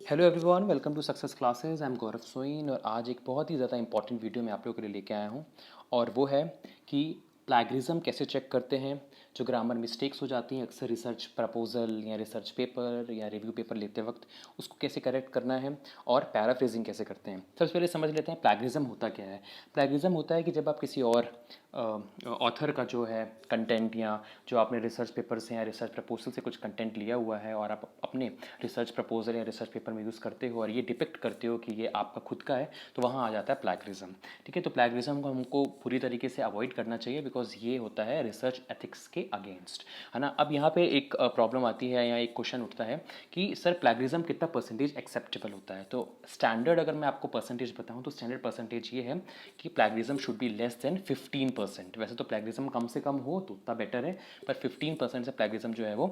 Hello everyone, welcome to success classes. I am Gaurav Soin और आज एक बहुत ही ज़्यादा इंपॉर्टेंट वीडियो मैं आप लोगों के लिए लेके आया हूँ। और वो है कि प्लैगरिज्म कैसे चेक करते हैं। जो ग्रामर मिस्टेक्स हो जाती हैं अक्सर रिसर्च प्रपोजल या रिसर्च पेपर या रिव्यू पेपर लेते वक्त, उसको कैसे करेक्ट करना है और पैराफ्रेजिंग कैसे करते हैं। सबसे पहले समझ लेते हैं प्लैगरिज्म होता क्या है। प्लैगरिज्म होता है कि जब आप किसी और ऑथर का जो है कंटेंट या जो आपने रिसर्च पेपर से या रिसर्च प्रपोजल से कुछ कंटेंट लिया हुआ है और आप अपने रिसर्च प्रपोजल या रिसर्च पेपर में यूज़ करते हो और ये डिपिक्ट करते हो कि ये आपका खुद का है, तो वहाँ आ जाता है प्लैगरिज्म। ठीक है, तो प्लैगरिज्म को हमको पूरी तरीके से अवॉइड करना चाहिए बिकॉज ये होता है रिसर्च एथिक्स के अगेंस्ट, है ना। अब यहाँ पे एक प्रॉब्लम आती है या एक क्वेश्चन उठता है कि सर प्लैगरिज्म कितना परसेंटेज एक्सेप्टेबल होता है। तो स्टैंडर्ड अगर मैं आपको परसेंटेज बताऊँ तो स्टैंडर्ड परसेंटेज ये है कि plagiarism should be less than 15%। वैसे तो प्लैगरिज्म कम से कम हो तो उतना बेटर है, पर 15% से प्लैगरिज्म जो है वो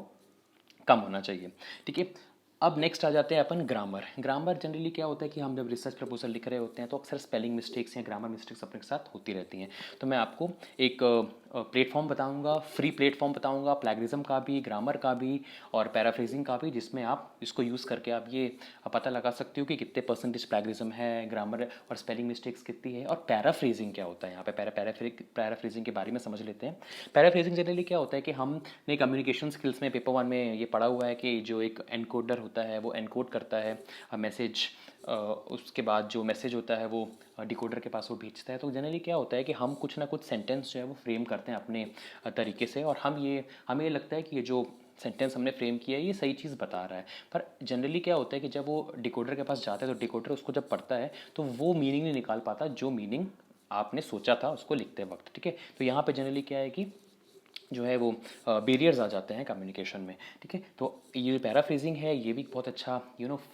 कम होना चाहिए। ठीक है, अब नेक्स्ट आ जाते हैं अपन ग्रामर। ग्रामर जनरली क्या होता है कि हम जब रिसर्च प्रपोजल लिख रहे होते हैं तो अक्सर स्पेलिंग मिस्टेक्स या ग्रामर मिस्टेक्स अपने साथ होती रहती हैं। तो मैं आपको एक प्लेटफॉर्म बताऊंगा, फ्री प्लेटफॉर्म बताऊंगा, प्लैगरिज्म का भी, ग्रामर का भी और पैराफ्रेजिंग का भी, जिसमें आप इसको यूज़ करके आप ये पता लगा सकते हो कि कितने परसेंटेज प्लैगरिज्म है, ग्रामर और स्पेलिंग मिस्टेक्स कितनी है और पैराफ्रेजिंग क्या होता है। यहाँ पे पैराफ्रेजिंग के बारे में समझ लेते हैं। पैराफ्रेजिंग जनरली क्या होता है कि हमने कम्युनिकेशन स्किल्स में पेपर वन में ये पढ़ा हुआ है कि जो एक एनकोडर होता है वो एनकोड करता है मैसेज, उसके बाद जो मैसेज होता है वो डिकोडर के पास वो भेजता है। तो जनरली क्या होता है कि हम कुछ ना कुछ सेंटेंस जो है वो फ्रेम करते हैं अपने तरीके से और हमें ये लगता है कि ये जो सेंटेंस हमने फ्रेम किया है ये सही चीज़ बता रहा है। पर जनरली क्या होता है कि जब वो डिकोडर के पास जाता है तो डिकोडर उसको जब पढ़ता है तो वो मीनिंग नहीं निकाल पाता जो मीनिंग आपने सोचा था उसको लिखते वक्त। ठीक है, तो यहाँ पे जनरली क्या है कि जो है वो बैरियर्स आ जाते हैं कम्युनिकेशन में। ठीक है, तो ये पैराफ्रेजिंग है, ये भी बहुत अच्छा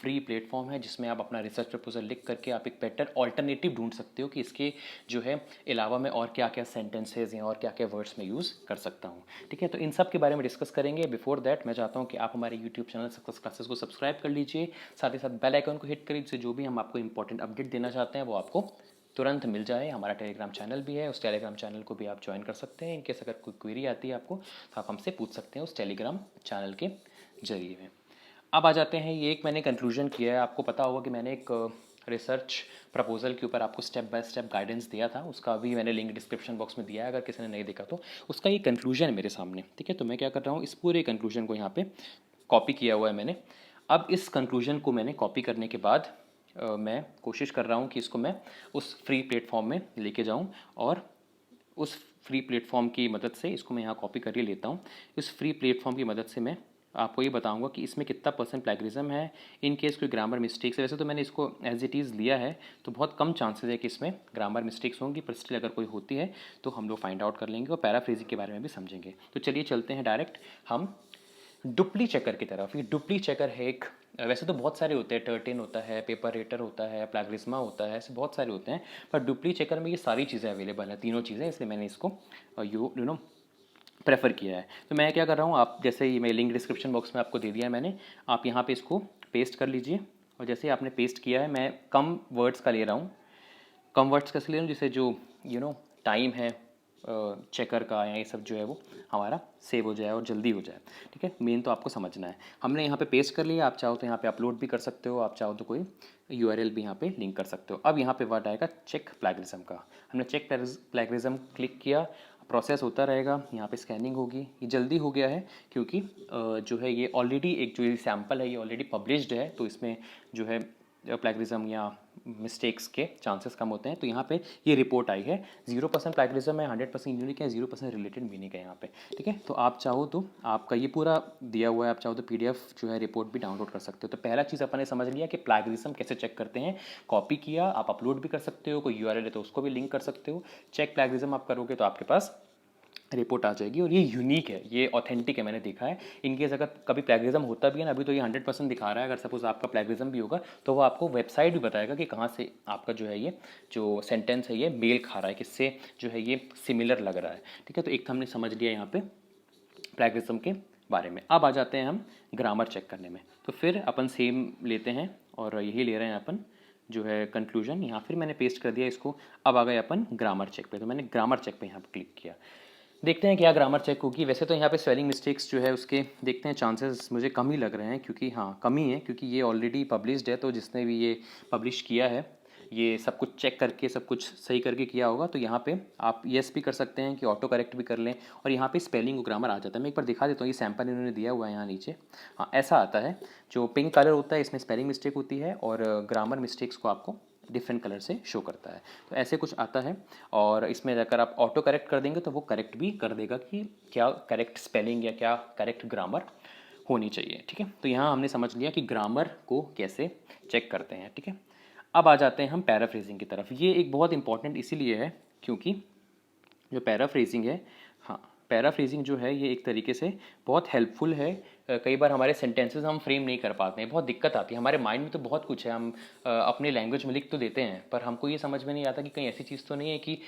फ्री प्लेटफॉर्म है जिसमें आप अपना रिसर्च प्रपोजल लिख करके आप एक बेटर ऑल्टरनेटिव ढूंढ सकते हो कि इसके जो है अलावा मैं और क्या क्या सेंटेंसेज या और क्या क्या वर्ड्स में यूज़ कर सकता हूँ। ठीक है, तो इन सब के बारे में डिस्कस करेंगे। बिफोर दैट मैं चाहता हूँ कि आप हमारे यूट्यूब चैनल सक्सेस क्लासेस को सब्सक्राइब कर लीजिए, साथ ही साथ बेल आइकन को हिट करिए जिससे जो भी हम आपको इंपॉर्टेंट अपडेट देना चाहते हैं वो आपको तुरंत मिल जाए। हमारा टेलीग्राम चैनल भी है, उस टेलीग्राम चैनल को भी आप ज्वाइन कर सकते हैं। इनकेस अगर कोई क्वेरी आती है आपको तो आप हमसे पूछ सकते हैं उस टेलीग्राम चैनल के जरिए में। अब आ जाते हैं, ये एक मैंने कंक्लूजन किया है। आपको पता होगा कि मैंने एक रिसर्च प्रपोजल के ऊपर आपको स्टेप बाय स्टेप गाइडेंस दिया था, उसका भी मैंने लिंक डिस्क्रिप्शन बॉक्स में दिया है अगर किसी ने नहीं देखा तो। उसका ये कंक्लूजन है मेरे सामने। ठीक है, तो मैं क्या कर रहा हूँ, इस पूरे कंक्लूजन को यहाँ पे कॉपी किया हुआ है मैंने। अब इस कंक्लूजन को मैंने कॉपी करने के बाद मैं कोशिश कर रहा हूँ कि इसको मैं उस फ्री प्लेटफॉर्म में लेके जाऊँ और उस फ्री प्लेटफॉर्म की मदद से इसको मैं यहाँ कॉपी करके लेता हूँ। इस फ्री प्लेटफॉर्म की मदद से मैं आपको ये बताऊंगा कि इसमें कितना परसेंट प्लैगरिज्म है। इन केस कोई ग्रामर मिस्टेक्स है, वैसे तो मैंने इसको एज इट इज़ लिया है तो बहुत कम चांसेस है कि इसमें ग्रामर मिस्टेक्स होंगी, पर स्टिल अगर कोई होती है तो हम लोग फाइंड आउट कर लेंगे और पैराफ्रेजिंग के बारे में भी समझेंगे। तो चलिए चलते हैं डायरेक्ट हम डुप्ली चेकर की तरफ। ये डुप्ली चेकर है एक, वैसे तो बहुत सारे होते हैं, टर्टेन होता है, पेपर रेटर होता है, प्लैगरिज्मा होता है, ऐसे बहुत सारे होते हैं। पर डुप्ली चेकर में ये सारी चीज़ें अवेलेबल हैं, तीनों चीज़ें, इसलिए मैंने इसको यू नो प्रेफर किया है। तो मैं क्या कर रहा हूँ, आप जैसे ही मैं लिंक डिस्क्रिप्शन बॉक्स में आपको दे दिया है मैंने, आप यहाँ पे इसको पेस्ट कर लीजिए। और जैसे ही आपने पेस्ट किया है, मैं कम वर्ड्स का ले रहा हूँ। कम वर्ड्स कैसे ले रहा हूँ, जिससे जो टाइम है चेकर का या ये सब जो है वो हमारा सेव हो जाए और जल्दी हो जाए। ठीक है, मेन तो आपको समझना है। हमने यहाँ पे पेस्ट कर लिया, आप चाहो तो यहाँ पे अपलोड भी कर सकते हो, आप चाहो तो कोई यूआरएल भी यहाँ पे लिंक कर सकते हो। अब यहाँ पे वर्ड आएगा चेक प्लैगरिज्म का। हमने चेक प्लैगरिज्म क्लिक किया, प्रोसेस होता रहेगा, यहाँ पे स्कैनिंग होगी। ये जल्दी हो गया है क्योंकि जो है ये ऑलरेडी एक जो ये सैम्पल है ये ऑलरेडी पब्लिश्ड है, तो इसमें जो है प्लैगरिज्म या मिस्टेक्स के चांसेस कम होते हैं। तो यहाँ पे ये रिपोर्ट आई है 0% प्लैगरिज्म है, 100% यूनिक है, 0% रिलेटेड मीनिंग है यहाँ पे। ठीक है, तो आप चाहो तो आपका ये पूरा दिया हुआ है, आप चाहो तो पीडीएफ जो है रिपोर्ट भी डाउनलोड कर सकते हो। तो पहला चीज़ अपन ने समझ लिया कि प्लैगरिज्म कैसे चेक करते हैं। कॉपी किया, आप अपलोड भी कर सकते हो, कोई यूआरएल है तो उसको भी लिंक कर सकते हो। चेक प्लैगरिज्म आप करोगे तो आपके पास रिपोर्ट आ जाएगी और ये यूनिक है, ये ऑथेंटिक है, मैंने देखा है। इनकेस अगर कभी प्लैगरिज्म होता भी है ना, अभी तो ये 100% दिखा रहा है, अगर सपोज आपका प्लैगरिज्म भी होगा तो वो आपको वेबसाइट भी बताएगा कि कहाँ से आपका जो है ये जो सेंटेंस है ये मेल खा रहा है, किससे जो है ये सिमिलर लग रहा है। ठीक है, तो एक तो हमने समझ लिया यहाँ पे प्लैगरिज्म के बारे में। अब आ जाते हैं हम ग्रामर चेक करने में। तो फिर अपन सेम लेते हैं और यही ले रहे हैं अपन जो है कंक्लूजन। यहाँ फिर मैंने पेस्ट कर दिया इसको। अब आ गए अपन ग्रामर चेक पे, तो मैंने ग्रामर चेक पे यहाँ पर क्लिक किया। देखते हैं क्या ग्रामर चेक होगी। वैसे तो यहाँ पे स्पेलिंग मिस्टेक्स जो है उसके देखते हैं चांसेस मुझे कम ही लग रहे हैं, क्योंकि हाँ कम ही है, क्योंकि ये ऑलरेडी पब्लिश्ड है। तो जिसने भी ये पब्लिश किया है ये सब कुछ चेक करके सब कुछ सही करके किया होगा। तो यहाँ पे आप यस भी कर सकते हैं कि ऑटो करेक्ट भी कर लें, और यहाँ पे स्पेलिंग और ग्रामर आ जाता है। मैं एक बार दिखा देता हूँ, ये सैम्पल इन्होंने दिया हुआ है यहाँ नीचे। हाँ ऐसा आता है, जो पिंक कलर होता है इसमें स्पेलिंग मिस्टेक होती है, और ग्रामर मिस्टेक्स को आपको डिफरेंट कलर से शो करता है। तो ऐसे कुछ आता है, और इसमें अगर आप ऑटो करेक्ट कर देंगे तो वो करेक्ट भी कर देगा कि क्या करेक्ट स्पेलिंग या क्या करेक्ट ग्रामर होनी चाहिए। ठीक है, तो यहाँ हमने समझ लिया कि ग्रामर को कैसे चेक करते हैं। ठीक है, अब आ जाते हैं हम पैराफ्रेजिंग की तरफ। ये एक बहुत इंपॉर्टेंट इसीलिए है क्योंकि जो पैराफ्रेजिंग है, हाँ पैराफ्रेजिंग जो है ये एक तरीके से बहुत हेल्पफुल है। कई बार हमारे सेंटेंसेस हम फ्रेम नहीं कर पाते हैं, बहुत दिक्कत आती है। हमारे माइंड में तो बहुत कुछ है, हम अपने लैंग्वेज में लिख तो देते हैं, पर हमको ये समझ में नहीं आता कि कहीं ऐसी चीज़ तो नहीं है कि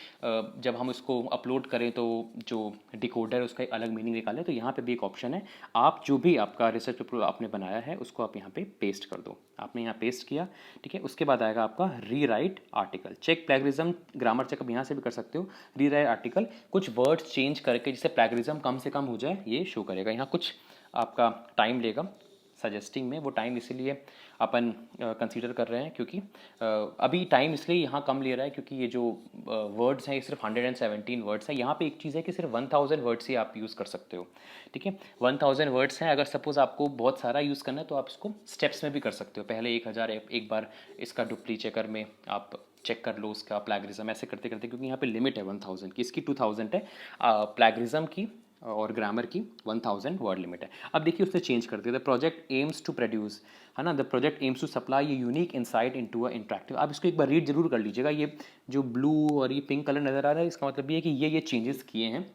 जब हम इसको अपलोड करें तो जो डिकोडर उसका एक अलग मीनिंग निकाले। तो यहाँ पे भी एक ऑप्शन है, आप जो भी आपका रिसर्च पेपर आपने बनाया है उसको आप यहाँ पे पेस्ट कर दो। आपने यहाँ पेस्ट किया, ठीक है, उसके बाद आएगा आपका rewrite article. Check plagiarism grammar check आप यहाँ से भी कर सकते हो। रीराइट आर्टिकल कुछ वर्ड्स चेंज करके जिससे प्लेगरिज्म कम से कम हो जाए ये शो करेगा। यहाँ कुछ आपका टाइम लेगा सजेस्टिंग में, वो टाइम इसीलिए अपन कंसीडर कर रहे हैं क्योंकि अभी टाइम इसलिए यहाँ कम ले रहा है क्योंकि ये जो वर्ड्स हैं ये सिर्फ 117 वर्ड्स हैं। यहाँ पे एक चीज़ है कि सिर्फ 1000 वर्ड्स ही आप यूज़ कर सकते हो। ठीक है, 1000 वर्ड्स हैं। अगर सपोज़ आपको बहुत सारा यूज़ करना है तो आप इसको स्टेप्स में भी कर सकते हो। पहले 1000 एक बार इसका डुप्ली चेकर में आप चेक कर लो उसका प्लेगरिज्म, ऐसे करते करते, क्योंकि यहाँ पे लिमिट है 1000 की, इसकी 2000 है प्लेगरिज्म की, और ग्रामर की 1000 वर्ड लिमिट है। अब देखिए उसने चेंज कर दिया, the project aims to produce, है ना, the project aims to supply ये unique insight into a interactive. आप इसको एक बार रीड जरूर कर लीजिएगा। ये जो ब्लू और ये पिंक कलर नज़र आ रहा है इसका मतलब ये है कि ये चेंजेस किए हैं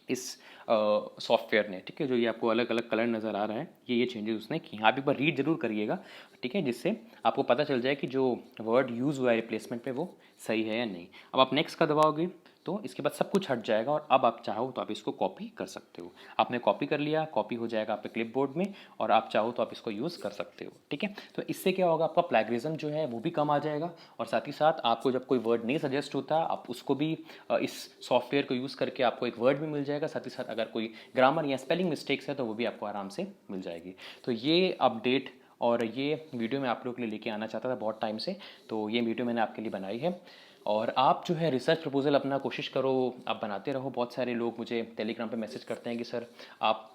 इस सॉफ्टवेयर ने। ठीक है, जो ये आपको अलग अलग कलर नज़र आ रहा है ये चेंजेस उसने किए। आप एक बार रीड जरूर करिएगा, ठीक है, जिससे आपको पता चल जाए कि जो वर्ड यूज़ हुआ है रिप्लेसमेंट पे वो सही है या नहीं। अब आप नेक्स्ट का दबाओगे तो इसके बाद सब कुछ हट जाएगा, और अब आप चाहो तो आप इसको कॉपी कर सकते हो। आपने कॉपी कर लिया, कॉपी हो जाएगा आपके क्लिपबोर्ड में, और आप चाहो तो आप इसको यूज़ कर सकते हो। ठीक है, तो इससे क्या होगा, आपका प्लेगरिज्म जो है वो भी कम आ जाएगा, और साथ ही साथ आपको जब कोई वर्ड नहीं सजेस्ट होता आप उसको भी इस सॉफ्टवेयर को यूज़ करके आपको एक वर्ड भी मिल जाएगा। साथ ही साथ अगर कोई ग्रामर या स्पेलिंग मिस्टेक्स है तो वो भी आपको आराम से मिल जाएगी। तो ये अपडेट और ये वीडियो मैं आप लोगों के लिए लेके आना चाहता था बहुत टाइम से, तो ये वीडियो मैंने आपके लिए बनाई है। और आप जो है रिसर्च प्रपोजल अपना कोशिश करो, आप बनाते रहो। बहुत सारे लोग मुझे टेलीग्राम पे मैसेज करते हैं कि सर आप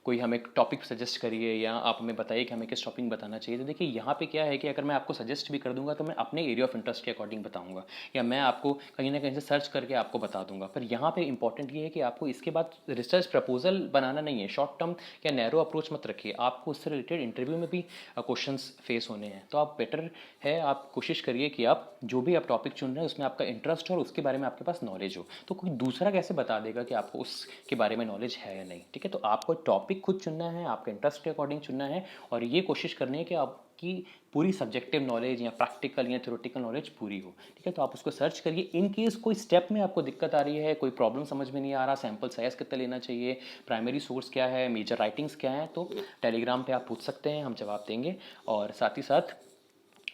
कोई हमें टॉपिक सजेस्ट करिए, या आप हमें बताइए कि हमें किस टॉपिक में बताना चाहिए। तो देखिए यहाँ पे क्या है कि अगर मैं आपको सजेस्ट भी कर दूंगा तो मैं अपने एरिया ऑफ इंटरेस्ट के अकॉर्डिंग बताऊंगा, या मैं आपको कहीं ना कहीं से सर्च करके आपको बता दूंगा। पर यहाँ पे इंपॉर्टेंट ये है कि आपको इसके बाद रिसर्च प्रपोजल बनाना नहीं है। शॉर्ट टर्म या नैरो अप्रोच मत रखिए, आपको उससे रिलेटेड इंटरव्यू में भी क्वेश्चन फेस होने हैं। तो आप बेटर है आप कोशिश करिए कि आप जो भी आप टॉपिक चुन रहे हैं उसमें आपका इंटरेस्ट हो और उसके बारे में आपके पास नॉलेज हो। तो कोई दूसरा कैसे बता देगा कि आपको उसके बारे में नॉलेज है या नहीं। ठीक है, तो आपको टॉपिक खुद चुनना है, आपके इंटरेस्ट के अकॉर्डिंग चुनना है, और ये कोशिश करनी है कि आपकी पूरी सब्जेक्टिव नॉलेज या प्रैक्टिकल या थ्योरेटिकल नॉलेज पूरी हो। ठीक है, तो आप उसको सर्च करिए। इन केस कोई स्टेप में आपको दिक्कत आ रही है, कोई प्रॉब्लम समझ में नहीं आ रहा, सैम्पल साइज कितना लेना चाहिए, प्राइमरी सोर्स क्या है, मेजर राइटिंग्स क्या है, तो टेलीग्राम पे आप पूछ सकते हैं, हम जवाब देंगे। और साथ ही साथ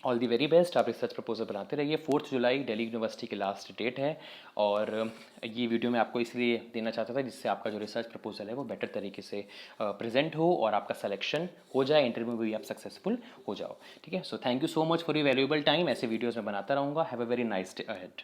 ऑल दी वेरी बेस्ट, आप रिसर्च प्रपोजल बनाते रहिए। 4 जुलाई दिल्ली यूनिवर्सिटी की लास्ट डेट है, और ये वीडियो मैं आपको इसलिए देना चाहता था जिससे आपका जो रिसर्च प्रपोजल है वो बेटर तरीके से प्रेजेंट हो और आपका सिलेक्शन हो जाए, इंटरव्यू में भी आप सक्सेसफुल हो जाओ। ठीक है, so thank you so much for your valuable time. ऐसे वीडियोज़ मैं बनाता रहूँगा। Have a very nice day ahead.